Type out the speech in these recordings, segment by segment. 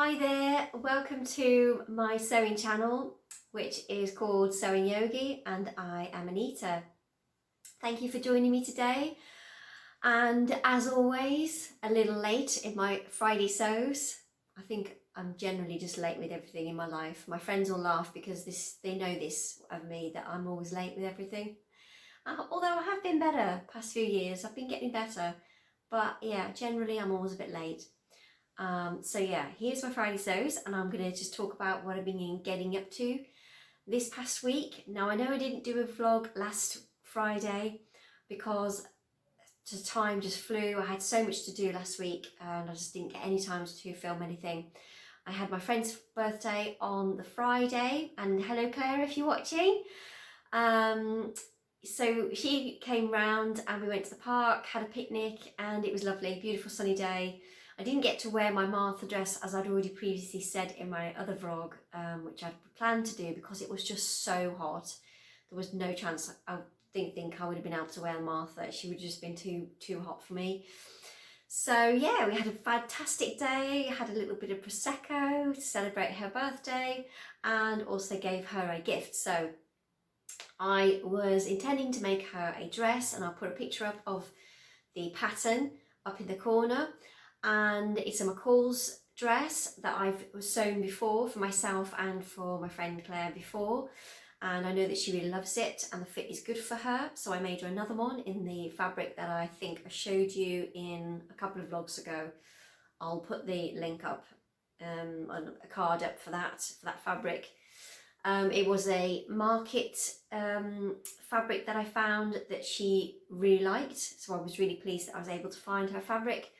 Hi there, welcome to my sewing channel, which is called Sewing Yogi, and I am Anita. Thank you for joining me today, and as always, a little late in my Friday sews. I think I'm generally just late with everything in my life. My friends all laugh because they know this of me, that I'm always late with everything. Although I have been better past few years, I've been getting better, but yeah, generally I'm always a bit late. So yeah, here's my Friday sews, and I'm going to just talk about what I've been getting up to this past week. Now I know I didn't do a vlog last Friday because the time just flew. I had so much to do last week and I just didn't get any time to film anything. I had my friend's birthday on the Friday, and hello Claire if you're watching. So she came round and we went to the park, had a picnic, and it was lovely, beautiful sunny day. I didn't get to wear my Martha dress, as I'd already previously said in my other vlog, which I'd planned to do because it was just so hot. There was no chance I didn't think I would have been able to wear Martha. She would have just been too hot for me. So yeah, we had a fantastic day, had a little bit of Prosecco to celebrate her birthday, and also gave her a gift. So I was intending to make her a dress, and I'll put a picture up of the pattern up in the corner. And it's a McCall's dress that I've sewn before for myself and for my friend Claire before, and I know that she really loves it and the fit is good for her, so I made her another one in the fabric that I think I showed you in a couple of vlogs ago. I'll put the link up, on a card up for that fabric. It was a market fabric that I found that she really liked, so I was really pleased that I was able to find her fabric.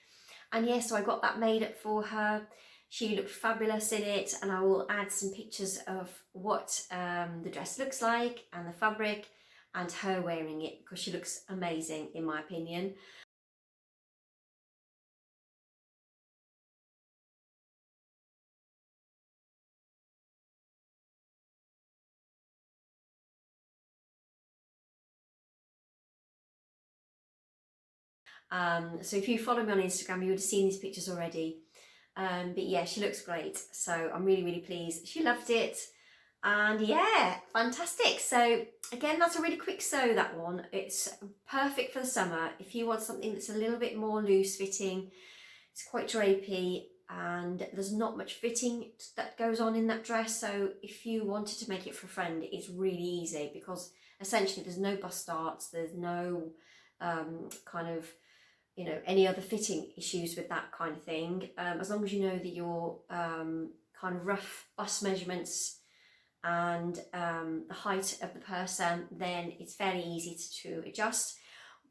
And yeah, so I got that made up for her. She looked fabulous in it, and I will add some pictures of what the dress looks like and the fabric and her wearing it, because she looks amazing in my opinion. So if you follow me on Instagram, you would have seen these pictures already. But yeah, she looks great, so I'm really pleased. She loved it, and yeah, fantastic. So again, that's a really quick sew, that one. It's perfect for the summer if you want something that's a little bit more loose fitting. It's quite drapey and there's not much fitting that goes on in that dress, so if you wanted to make it for a friend, it's really easy because essentially there's no bust darts, there's no kind of, you know, any other fitting issues with that kind of thing. As long as you know that your kind of rough bust measurements and the height of the person, then it's fairly easy to adjust.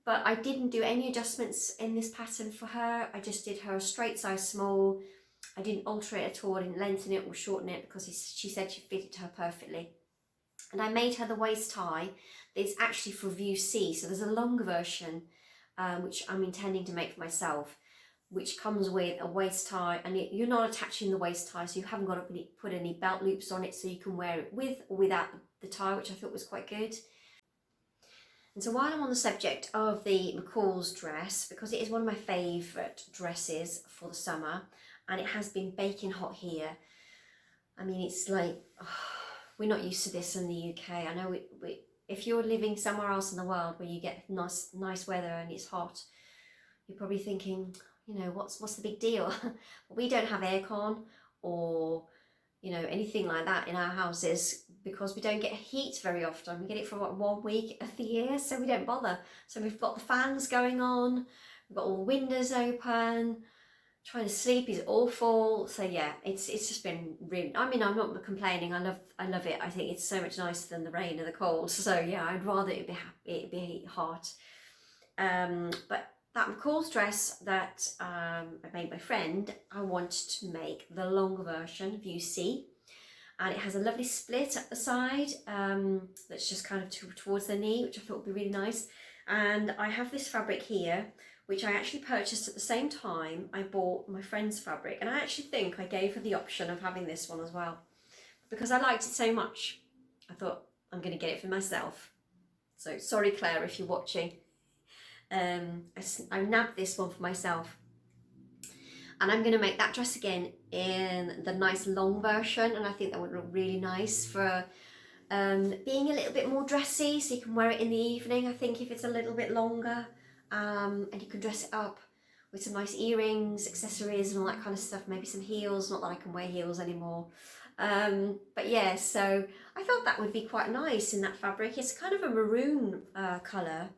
But I didn't do any adjustments in this pattern for her. I just did her a straight size small. I didn't alter it at all, I didn't lengthen it or shorten it because she said she fitted her perfectly. And I made her the waist tie. It's actually for view C, so there's a longer version which I'm intending to make for myself, which comes with a waist tie, and you're not attaching the waist tie, so you haven't got to put any belt loops on it, so you can wear it with or without the tie, which I thought was quite good. And so while I'm on the subject of the McCall's dress, because it is one of my favourite dresses for the summer, and it has been baking hot here. I mean, it's like, oh, we're not used to this in the UK. I know if you're living somewhere else in the world where you get nice weather and it's hot, you're probably thinking, you know, what's the big deal? We don't have aircon or, you know, anything like that in our houses because we don't get heat very often. We get it for what, 1 week of the year, so we don't bother. So we've got the fans going on, we've got all the windows open. Trying to sleep is awful. So yeah, it's just been really, I mean, I'm not complaining. I love it. I think it's so much nicer than the rain and the cold. So yeah, I'd rather it be hot. But that McCall's dress that I made my friend, I wanted to make the longer version, view C, and it has a lovely split at the side that's just kind of towards the knee, which I thought would be really nice. And I have this fabric here, which I actually purchased at the same time I bought my friend's fabric, and I actually think I gave her the option of having this one as well because I liked it so much. I thought, I'm going to get it for myself. So sorry Claire if you're watching. I nabbed this one for myself. And I'm going to make that dress again in the nice long version, and I think that would look really nice for being a little bit more dressy, so you can wear it in the evening. I think if it's a little bit longer, and you can dress it up with some nice earrings, accessories and all that kind of stuff, maybe some heels, not that I can wear heels anymore. But yeah, so I thought that would be quite nice in that fabric. It's kind of a maroon colour,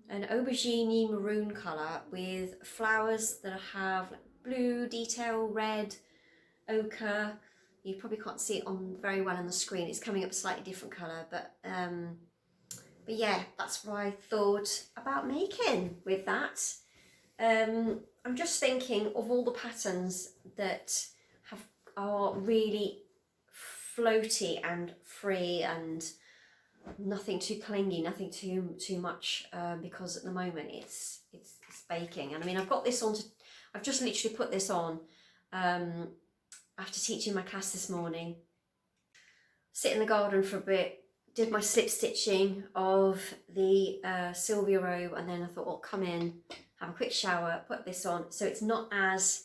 an aubergine maroon colour with flowers that have like blue detail, red, ochre. You probably can't see it on very well on the screen. It's coming up slightly different colour, but yeah, that's what I thought about making with that. I'm just thinking of all the patterns that are really floaty and free and nothing too clingy, nothing too much, because at the moment it's baking. And I mean, I've got this on. I've just literally put this on after teaching my class this morning. Sit in the garden for a bit, did my slip stitching of the Sylvia Robe, and then I thought, well, come in, have a quick shower, put this on. So it's not as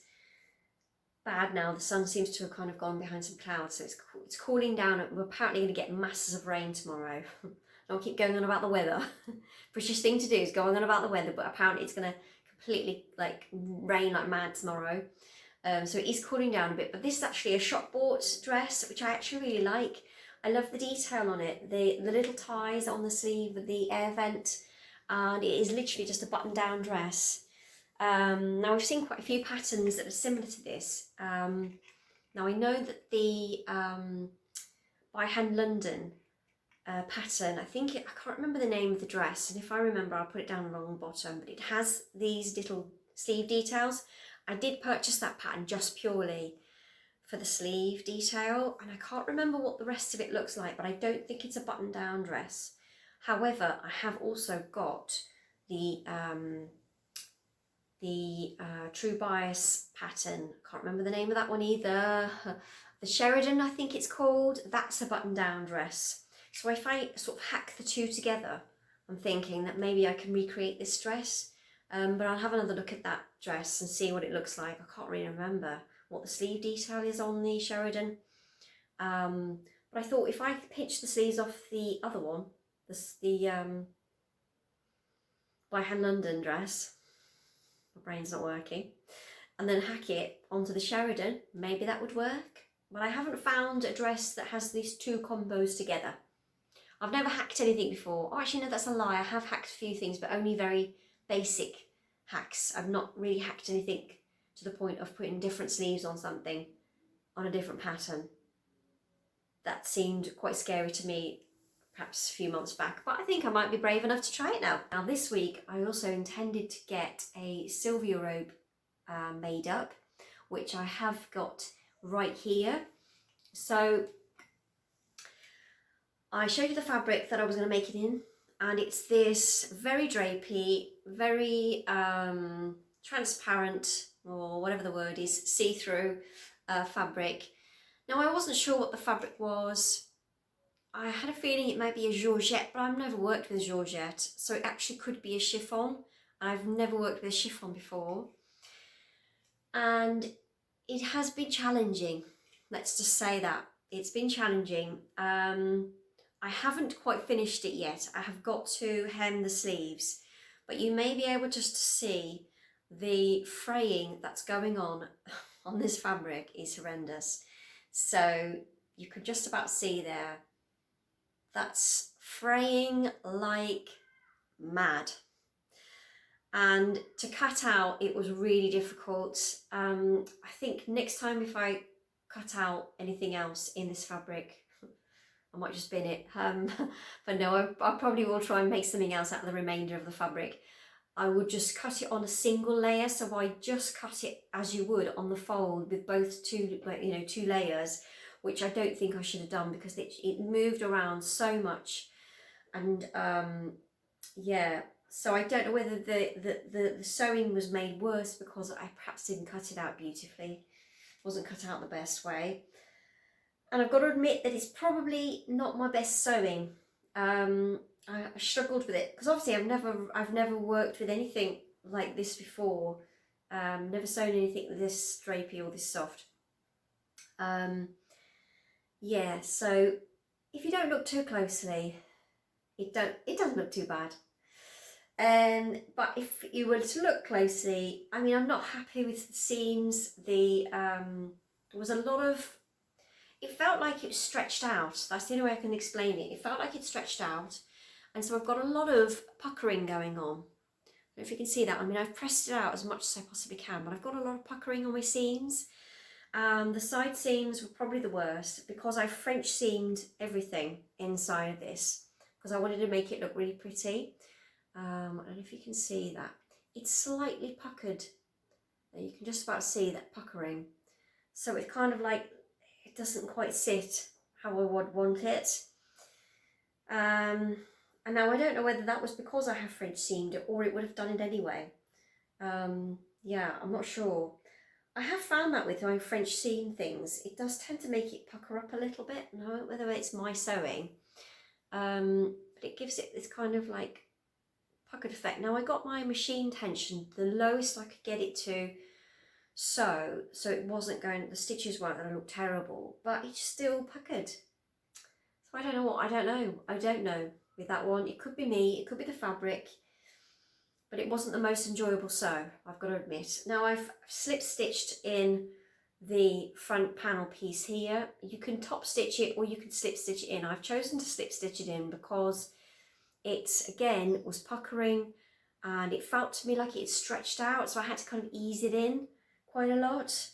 bad now. The sun seems to have kind of gone behind some clouds, so it's cooling down. We're apparently going to get masses of rain tomorrow. Don't keep going on about the weather. British thing to do is going on about the weather, but apparently it's going to completely like rain like mad tomorrow. So it is cooling down a bit, but this is actually a shop bought dress, which I actually really like. I love the detail on it, the little ties on the sleeve with the air vent, and it is literally just a button down dress. Now we've seen quite a few patterns that are similar to this. Now I know that the By Hand London pattern, I can't remember the name of the dress, and if I remember I'll put it down along the bottom, but it has these little sleeve details. I did purchase that pattern just purely for the sleeve detail, and I can't remember what the rest of it looks like, but I don't think it's a button down dress. However, I have also got the True Bias pattern. Can't remember the name of that one either. The Sheridan, I think it's called. That's a button down dress. So if I sort of hack the two together, I'm thinking that maybe I can recreate this dress. But I'll have another look at that dress and see what it looks like. I can't really remember what the sleeve detail is on the Sheridan. But I thought if I pinch the sleeves off the other one, the By Hand London dress, my brain's not working, and then hack it onto the Sheridan, maybe that would work. But I haven't found a dress that has these two combos together. I've never hacked anything before. Oh, actually no, that's a lie. I have hacked a few things, but only very basic hacks. I've not really hacked anything to the point of putting different sleeves on something on a different pattern. That seemed quite scary to me perhaps a few months back, but I think I might be brave enough to try it now. Now this week I also intended to get a Sylvia Robe made up, which I have got right here. So I showed you the fabric that I was going to make it in, and it's this very drapey, very transparent, or whatever the word is, see-through fabric. Now I wasn't sure what the fabric was. I had a feeling it might be a georgette, but I've never worked with a georgette, so it actually could be a chiffon. I've never worked with a chiffon before, and it has been challenging. Let's just say that it's been challenging. I haven't quite finished it yet. I have got to hem the sleeves, but you may be able just to see the fraying that's going on this fabric is horrendous. So you could just about see there, that's fraying like mad. And to cut out, it was really difficult. I think next time if I cut out anything else in this fabric, I might just bin it. But no, I probably will try and make something else out of the remainder of the fabric. I would just cut it on a single layer, so I just cut it as you would on the fold with both two layers, which I don't think I should have done because it moved around so much. And yeah, so I don't know whether the sewing was made worse because I perhaps didn't cut it out beautifully. Wasn't cut out the best way. And I've got to admit that it's probably not my best sewing. I struggled with it because obviously I've never worked with anything like this before. Never sewn anything this drapey or this soft. Yeah, so if you don't look too closely, it doesn't look too bad. But if you were to look closely, I mean, I'm not happy with the seams. There was a lot of, it felt like it was stretched out. That's the only way I can explain it. It felt like it stretched out. And so I've got a lot of puckering going on. I don't know if you can see that. I mean, I've pressed it out as much as I possibly can, but I've got a lot of puckering on my seams. The side seams were probably the worst because I French seamed everything inside of this because I wanted to make it look really pretty. I don't know if you can see that. It's slightly puckered. You can just about see that puckering. So it's kind of like, it doesn't quite sit how I would want it. And now I don't know whether that was because I have French seamed it or it would have done it anyway. Yeah, I'm not sure. I have found that with my French seam things, it does tend to make it pucker up a little bit. I don't know whether it's my sewing, but it gives it this kind of like puckered effect. Now I got my machine tension the lowest I could get it to sew, so it wasn't going, the stitches weren't going to look terrible, but it's still puckered. So I don't know I don't know with that one. It could be me, it could be the fabric, but it wasn't the most enjoyable sew, I've got to admit. Now I've slip stitched in the front panel piece here. You can top stitch it or you can slip stitch it in. I've chosen to slip stitch it in because it again was puckering and it felt to me like it stretched out, so I had to kind of ease it in quite a lot.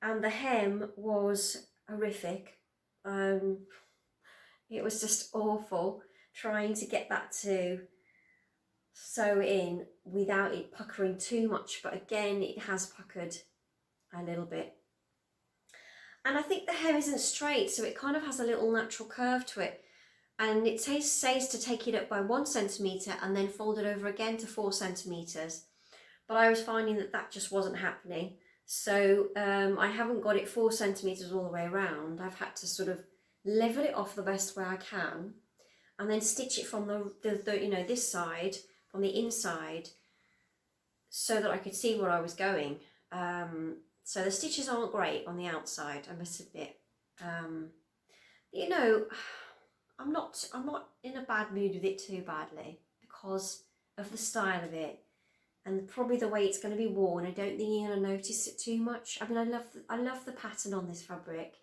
And the hem was horrific. It was just awful trying to get that to sew in without it puckering too much, but again it has puckered a little bit. And I think the hem isn't straight, so it kind of has a little natural curve to it, and it says to take it up by 1 centimetre and then fold it over again to 4 centimetres, but I was finding that that just wasn't happening. So I haven't got it 4 centimetres all the way around. I've had to sort of level it off the best way I can and then stitch it from the you know, this side from the inside so that I could see where I was going. So the stitches aren't great on the outside, I must admit. You know, I'm not in a bad mood with it too badly because of the style of it and probably the way it's going to be worn. I don't think you're going to notice it too much. I mean, I love the pattern on this fabric,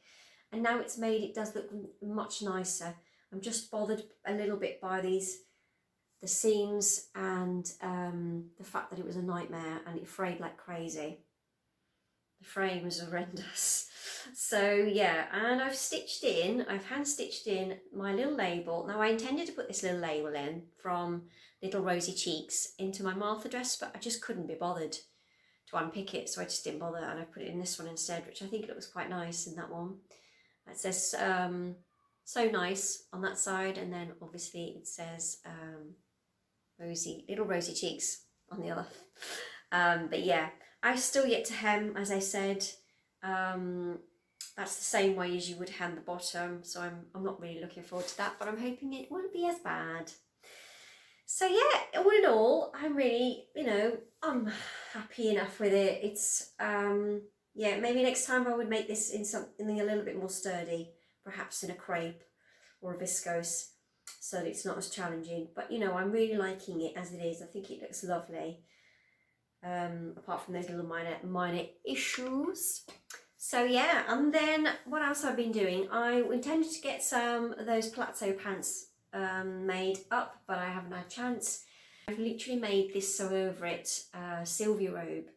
and now it's made, it does look much nicer. I'm just bothered a little bit by the seams and the fact that it was a nightmare and it frayed like crazy. The frame was horrendous. So yeah, and I've hand stitched in my little label. Now I intended to put this little label in from Little Rosy Cheeks into my Martha dress, but I just couldn't be bothered to unpick it, so I just didn't bother, and I put it in this one instead, which I think looks quite nice in that one. It says so nice on that side, and then obviously it says Little Rosy Cheeks on the other. But yeah, I've still yet to hem, as I said. That's the same way as you would hem the bottom, so I'm not really looking forward to that, but I'm hoping it won't be as bad. So yeah, all in all, I'm really, you know, I'm happy enough with it. It's yeah, maybe next time I would make this in something a little bit more sturdy, perhaps in a crepe or a viscose, so that it's not as challenging. But you know, I'm really liking it as it is. I think it looks lovely, apart from those little minor issues. So yeah, and then what else I've been doing? I intended to get some of those palazzo pants made up, but I haven't had a chance. I've literally made this sew over it Sylvia Robe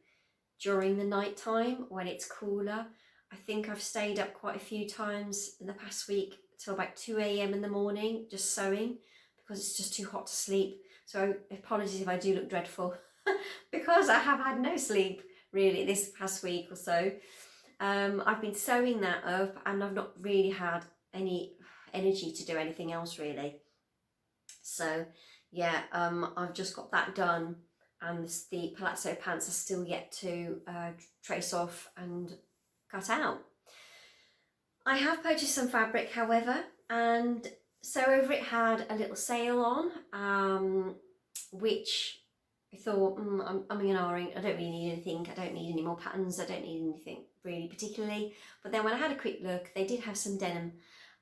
during the night time when it's cooler. I think I've stayed up quite a few times in the past week till about 2 AM in the morning just sewing because it's just too hot to sleep. So apologies if I do look dreadful because I have had no sleep really this past week or so. I've been sewing that up and I've not really had any energy to do anything else really. So yeah, I've just got that done, and the palazzo pants are still yet to trace off and cut out. I have purchased some fabric, however, and Sew Over It had a little sale on, which I thought, I'm in I don't really need anything. I don't need any more patterns. I don't need anything really particularly. But then when I had a quick look, they did have some denim,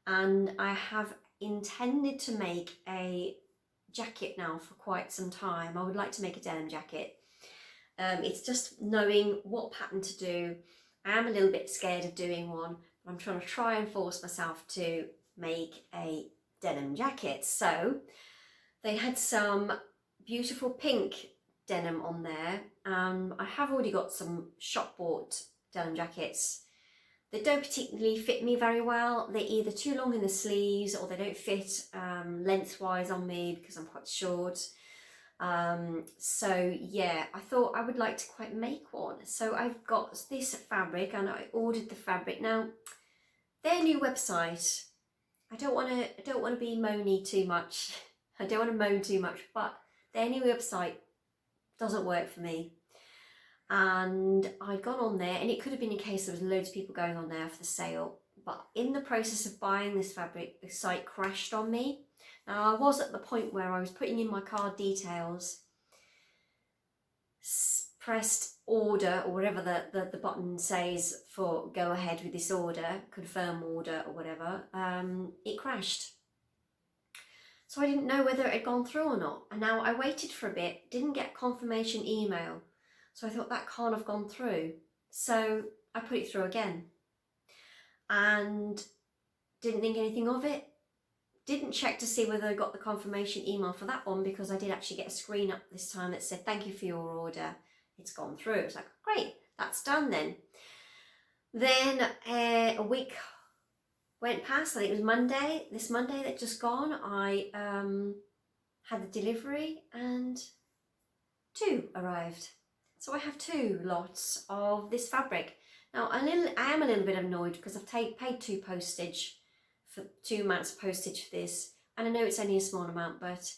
and I have intended to make a jacket now for quite some time. I would like to make a denim jacket. It's just knowing what pattern to do. I am a little bit scared of doing one, but I'm trying to try and force myself to make a denim jacket. So they had some beautiful pink denim on there. I have already got some shop bought denim jackets. They don't particularly fit me very well. They're either too long in the sleeves or they don't fit lengthwise on me because I'm quite short. So yeah, I thought I would like to quite make one. So I've got this fabric and I ordered the fabric. Now, their new website, I don't want to be moany too much. I don't want to moan too much, but their new website doesn't work for me. And I'd gone on there, and it could have been in case there was loads of people going on there for the sale, but in the process of buying this fabric, the site crashed on me. Now, I was at the point where I was putting in my card details, pressed order or whatever the button says for go ahead with this order, confirm order or whatever, it crashed. So I didn't know whether it had gone through or not. And now I waited for a bit, didn't get confirmation email. So I thought that can't have gone through. So I put it through again and didn't think anything of it. Didn't check to see whether I got the confirmation email for that one, because I did actually get a screen up this time that said, thank you for your order. It's gone through. It's like, great, that's done then. Then a week went past. I think it was Monday, this Monday that just gone. I had the delivery and 2 arrived. So I have 2 lots of this fabric. Now I am a little bit annoyed because I've paid 2 postage for 2 amounts of postage for this, and I know it's only a small amount, but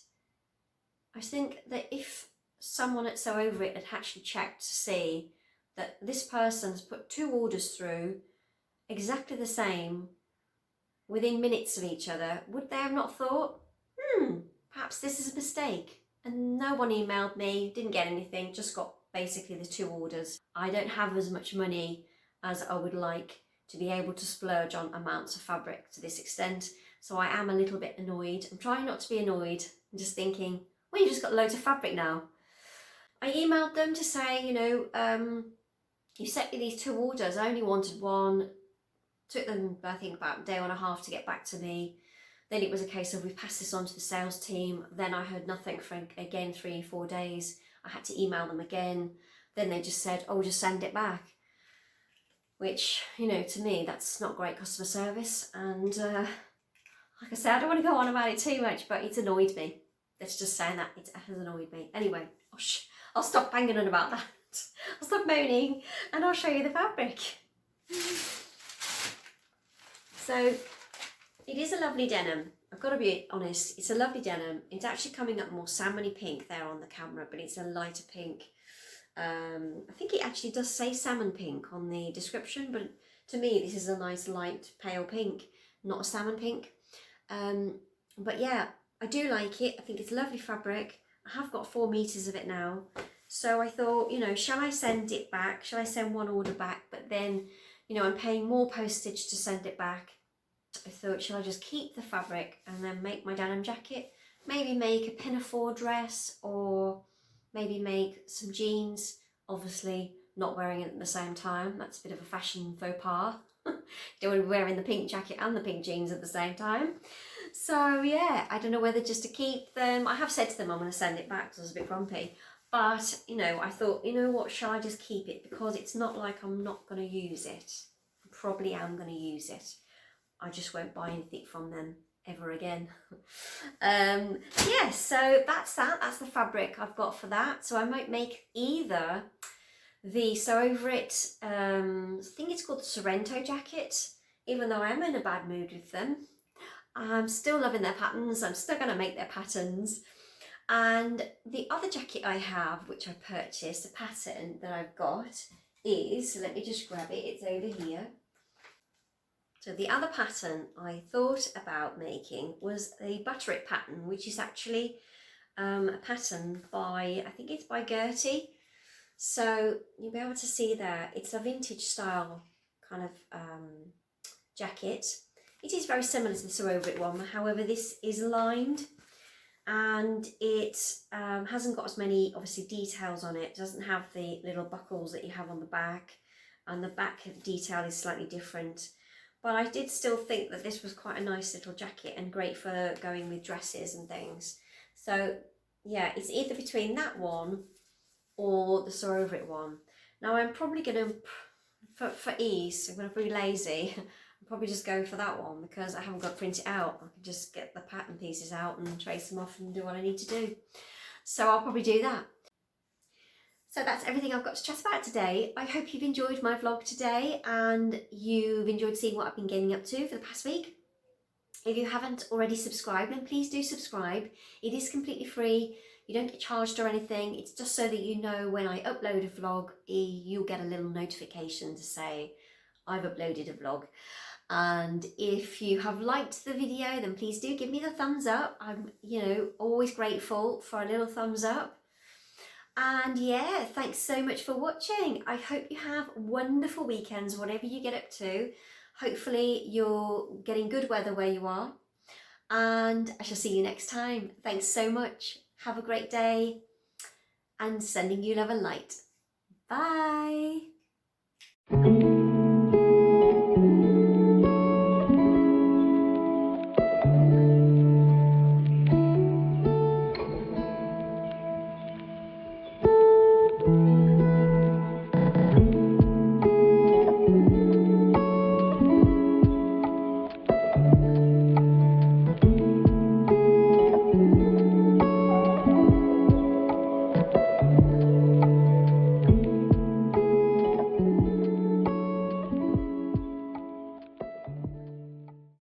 I think that if someone at So Over It had actually checked to see that this person's put 2 orders through exactly the same within minutes of each other, would they have not thought, perhaps this is a mistake? And no one emailed me, didn't get anything, just got basically the 2 orders. I don't have as much money as I would like to be able to splurge on amounts of fabric to this extent, so I am a little bit annoyed. I'm trying not to be annoyed. I'm just thinking, well, you just got loads of fabric now. I emailed them to say, you sent me these 2 orders, I only wanted 1. Took them, I think, about a day and a half to get back to me. Then it was a case of we passed this on to the sales team. Then I heard nothing for, again, 3-4 days. I had to email them again. Then they just said, oh, just send it back. Which, to me, that's not great customer service. And like I said, I don't want to go on about it too much, but it's annoyed me. Let's just say that it has annoyed me. Anyway, I'll stop banging on about that. I'll stop moaning and I'll show you the fabric. So it is a lovely denim. I've got to be honest, it's a lovely denim. It's actually coming up more salmony pink there on the camera, but it's a lighter pink. I think it actually does say salmon pink on the description, but to me this is a nice light pale pink, not a salmon pink. But yeah, I do like it. I think it's lovely fabric. I have got 4 meters of it now. So I thought, shall I send it back? Shall I send one order back? But then, I'm paying more postage to send it back. I thought, shall I just keep the fabric and then make my denim jacket? Maybe make a pinafore dress, or maybe make some jeans. Obviously not wearing it at the same time. That's a bit of a fashion faux pas. You don't want to be wearing the pink jacket and the pink jeans at the same time. So yeah, I don't know whether just to keep them. I have said to them I'm going to send it back because I was a bit grumpy. But, I thought, what, shall I just keep it? Because it's not like I'm not going to use it. I probably am going to use it. I just won't buy anything from them ever again. Yeah, so that's that. That's the fabric I've got for that. So I might make either the So Over It, I think it's called the Sorrento jacket, even though I am in a bad mood with them. I'm still loving their patterns. I'm still going to make their patterns. And the other jacket I have, which I purchased, a pattern that I've got is, let me just grab it, it's over here. So the other pattern I thought about making was the Butter It pattern, which is actually a pattern by, I think it's by Gertie. So you'll be able to see there, it's a vintage style kind of jacket. It is very similar to the Sew Over It one, however this is lined and it hasn't got as many obviously details on it. It doesn't have the little buckles that you have on the back, and the back detail is slightly different. But I did still think that this was quite a nice little jacket and great for going with dresses and things. So yeah, it's either between that one or the Sew Over It one. Now I'm probably going to, for ease, I'm going to be lazy, I'm probably just going for that one because I haven't got to print it out. I can just get the pattern pieces out and trace them off and do what I need to do. So I'll probably do that. So that's everything I've got to chat about today. I hope you've enjoyed my vlog today and you've enjoyed seeing what I've been getting up to for the past week. If you haven't already subscribed, then please do subscribe. It is completely free. You don't get charged or anything. It's just so that you know when I upload a vlog, you'll get a little notification to say I've uploaded a vlog. And if you have liked the video, then please do give me the thumbs up. I'm, always grateful for a little thumbs up. And yeah, thanks so much for watching. I hope you have wonderful weekends, whatever you get up to. Hopefully you're getting good weather where you are. And I shall see you next time. Thanks so much. Have a great day. And sending you love and light. Bye.